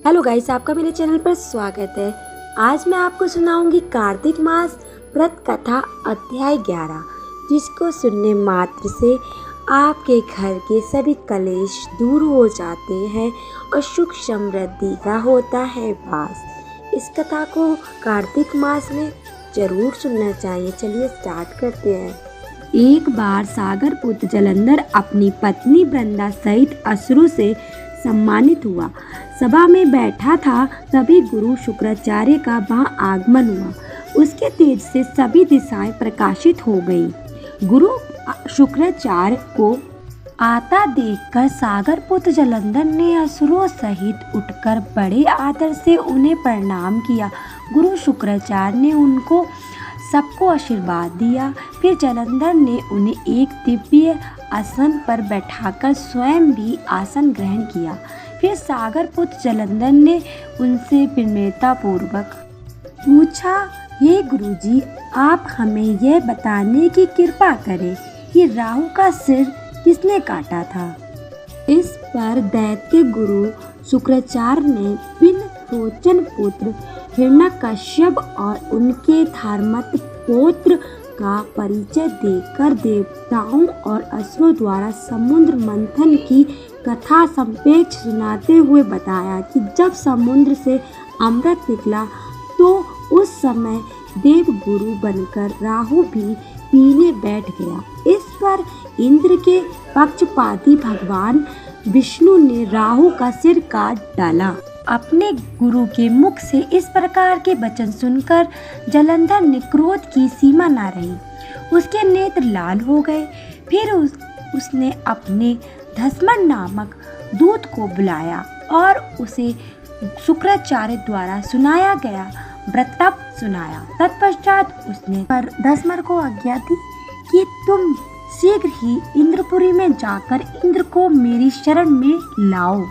Hello guys, आपका मेरे channel पर स्वागत है। आज मैं आपको सुनाऊंगी कार्तिक मास व्रत कथा अध्याय 11, जिसको सुनने मात्र से आपके घर के सभी कलेश दूर हो जाते हैं और सुख समृद्धि का होता है वास। इस कथा को कार्तिक मास में जरूर सुनना चाहिए। चलिए स्टार्ट करते हैं। एक बार सागर पुत्र जलंधर अपनी पत्नी वृंदा सहित असुरों से सम्मानित हुआ। सभा में बैठा था, तभी गुरु शुक्राचार्य का वहां आगमन हुआ। उसके तेज से सभी दिशाएं प्रकाशित हो गई। गुरु शुक्राचार्य को आता देखकर सागर पुत्र जलंधर ने असुरों सहित उठकर बड़े आदर से उन्हें प्रणाम किया। गुरु शुक्राचार्य ने उनको सबको आशीर्वाद दिया। फिर जलंधर ने उन्हें एक दिव्य आसन पर बैठाकर स्वयं भी आसन ग्रहण किया। फिर सागर पुत्र जलंधर ने उनसे विनम्रता पूर्वक पूछा, हे गुरुजी, आप हमें यह बताने की कृपा करें कि राहु का सिर किसने काटा था। इस पर दैत्य गुरु शुक्राचार्य ने विनरोचन पुत्र हिरण्यकश्यप और उनके धर्मत पौत्र का परिचय देकर देवताओं और असुरों द्वारा समुद्र मंथन की कथा संक्षेप सुनाते हुए बताया कि जब समुद्र से अमृत निकला तो उस समय देवगुरु बनकर राहु भी पीने बैठ गया। इस पर इंद्र के पक्षपाती भगवान विष्णु ने राहु का सिर काट डाला। अपने गुरु के मुख से इस प्रकार के वचन सुनकर जलंधर ने क्रोध की सीमा न रही। उसके नेत्र लाल हो गए। फिर उसने अपने धस्मन नामक दूत को बुलाया और उसे शुक्राचार्य द्वारा सुनाया गया वृत्तांत सुनाया। तत्पश्चात उसने पर धस्मर को आज्ञा दी कि तुम शीघ्र ही इंद्रपुरी में जाकर इंद्र को मेरी शरण में लाओ।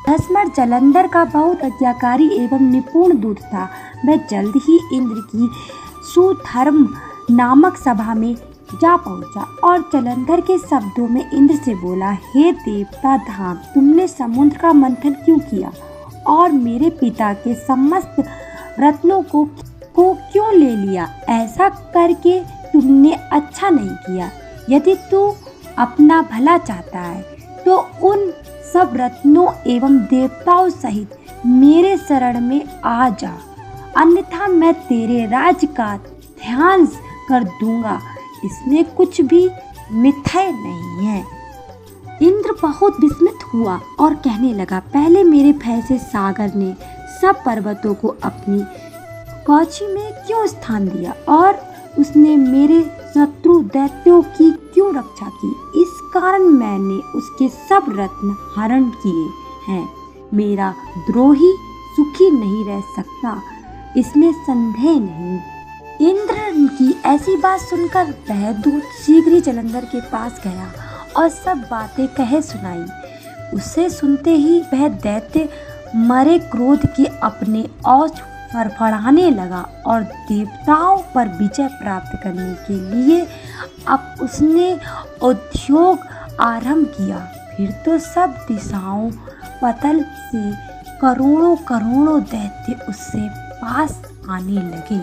धस्मर जलंधर का बहुत आज्ञाकारी एवं निपुण दूत था। वह जल्द ही इंद्र की सुधर्म नामक सभा में जा पहुंचा और जलंधर के शब्दों में इंद्र से बोला, हे देवता धाम, तुमने समुद्र का मंथन क्यों किया और मेरे पिता के समस्त रत्नों को क्यों ले लिया? ऐसा करके तुमने अच्छा नहीं किया। यदि तू अपना भला चाहता है तो उन सब रत्नों एवं देवताओं सहित मेरे शरण में आ जा, अन्यथा मैं तेरे राज्य का ध्यान कर दूंगा। इसमें कुछ भी मिथ्या नहीं है। इंद्र बहुत विस्मित हुआ और कहने लगा, पहले मेरे भय से सागर ने सब पर्वतों को अपनी कौची में क्यों स्थान दिया और उसने मेरे शत्रु दैत्यों की क्यों रक्षा की? इस कारण मैंने उसके सब रत्न हरण किए हैं। मेरा द्रोही सुखी नहीं रह सकता, इसमें संदेह नहीं। इंद्र की ऐसी बात सुनकर वह दूत शीघ्र ही जलंधर के पास गया और सब बातें कहे सुनाई। उसे सुनते ही वह दैत्य मरे क्रोध के अपने औज फड़फड़ाने लगा और देवताओं पर विजय प्राप्त करने के लिए अब उसने उद्योग आरंभ किया। फिर तो सब दिशाओं पतल से करोड़ों दैत्य उससे पास आने लगे।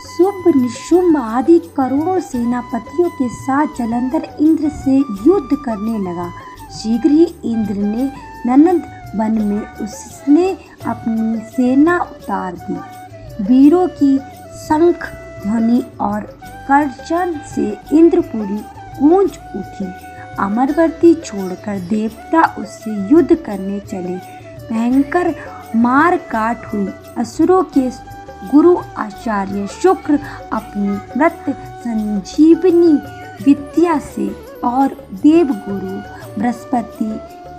शुंभ निशुंभ आदि करोड़ों सेनापतियों के साथ जलंधर इंद्र से युद्ध करने लगा। शीघ्र ही इंद्र ने नंद वन में उसने अपनी सेना उतार दी। वीरों की शंख ध्वनि और गर्जन से इंद्रपुरी गूंज उठी। अमरवर्ती छोड़कर देवता उससे युद्ध करने चले। भयंकर मार काट हुई। असुरों के गुरु आचार्य शुक्र अपनी मृत संजीवनी विद्या से और देवगुरु बृहस्पति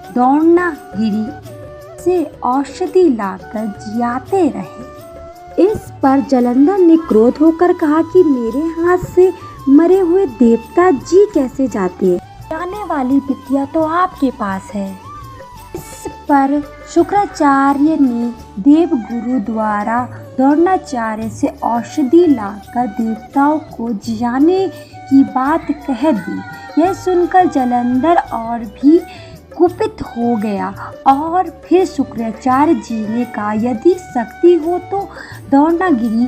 द्रोणागिरि से औषधि लाकर जियाते रहे। इस पर जलंधर ने क्रोध होकर कहा कि मेरे हाथ से मरे हुए देवता जी कैसे जाते हैं? जाने वाली विद्या तो आपके पास है। इस पर शुक्राचार्य ने देवगुरु द्वारा द्रोणाचार्य से औषधि लाकर देवताओं को जियाने की बात कह दी। यह सुनकर जलंधर और भी कुपित हो गया और फिर शुक्राचार्य जी ने कहा, यदि शक्ति हो तो द्रोणागिरी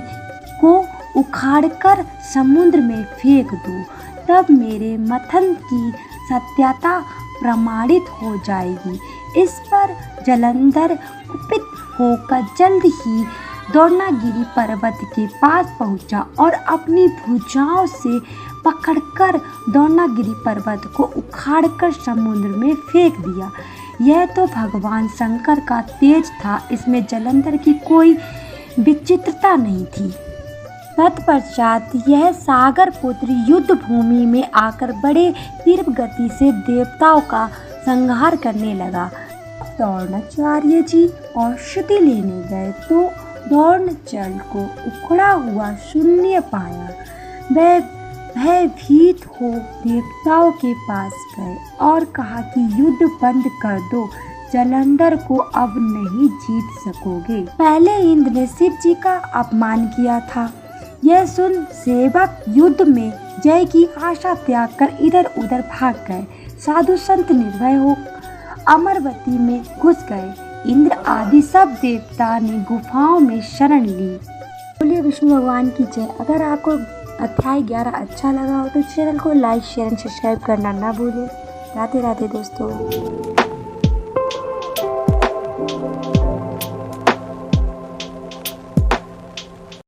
को उखाड़कर समुद्र में फेंक दो, तब मेरे मथन की सत्यता प्रमाणित हो जाएगी। इस पर जालंधर कुपित होकर जल्द ही द्रोणागिरी पर्वत के पास पहुंचा और अपनी भुजाओं से पकड़कर द्रोणागिरी पर्वत को उखाड़कर समुद्र में फेंक दिया। यह तो भगवान शंकर का तेज था, इसमें जालंधर की कोई विचित्रता नहीं थी। तत्पश्चात यह सागर पुत्र युद्ध भूमि में आकर बड़े तीव्र गति से देवताओं का संहार करने लगा। द्रोणाचार्य जी औषधि लेने गए तो द्रोण जल को उखड़ा हुआ शून्य पाया। वह भयभीत हो देवताओं के पास गए और कहा कि युद्ध बंद कर दो, जालंधर को अब नहीं जीत सकोगे। पहले इंद्र ने शिव जी का अपमान किया था। यह सुन सेवक युद्ध में जय की आशा त्याग कर इधर उधर भाग गए। साधु संत निर्भय हो अमरवती में घुस गए। इंद्र आदि सब देवता ने गुफाओं में शरण ली। बोलिए विष्णु भगवान की जय। अगर आपको अध्याय 11 अच्छा लगा हो तो चैनल को लाइक शेयर एंड सब्सक्राइब करना ना भूलें। राधे राधे दोस्तों।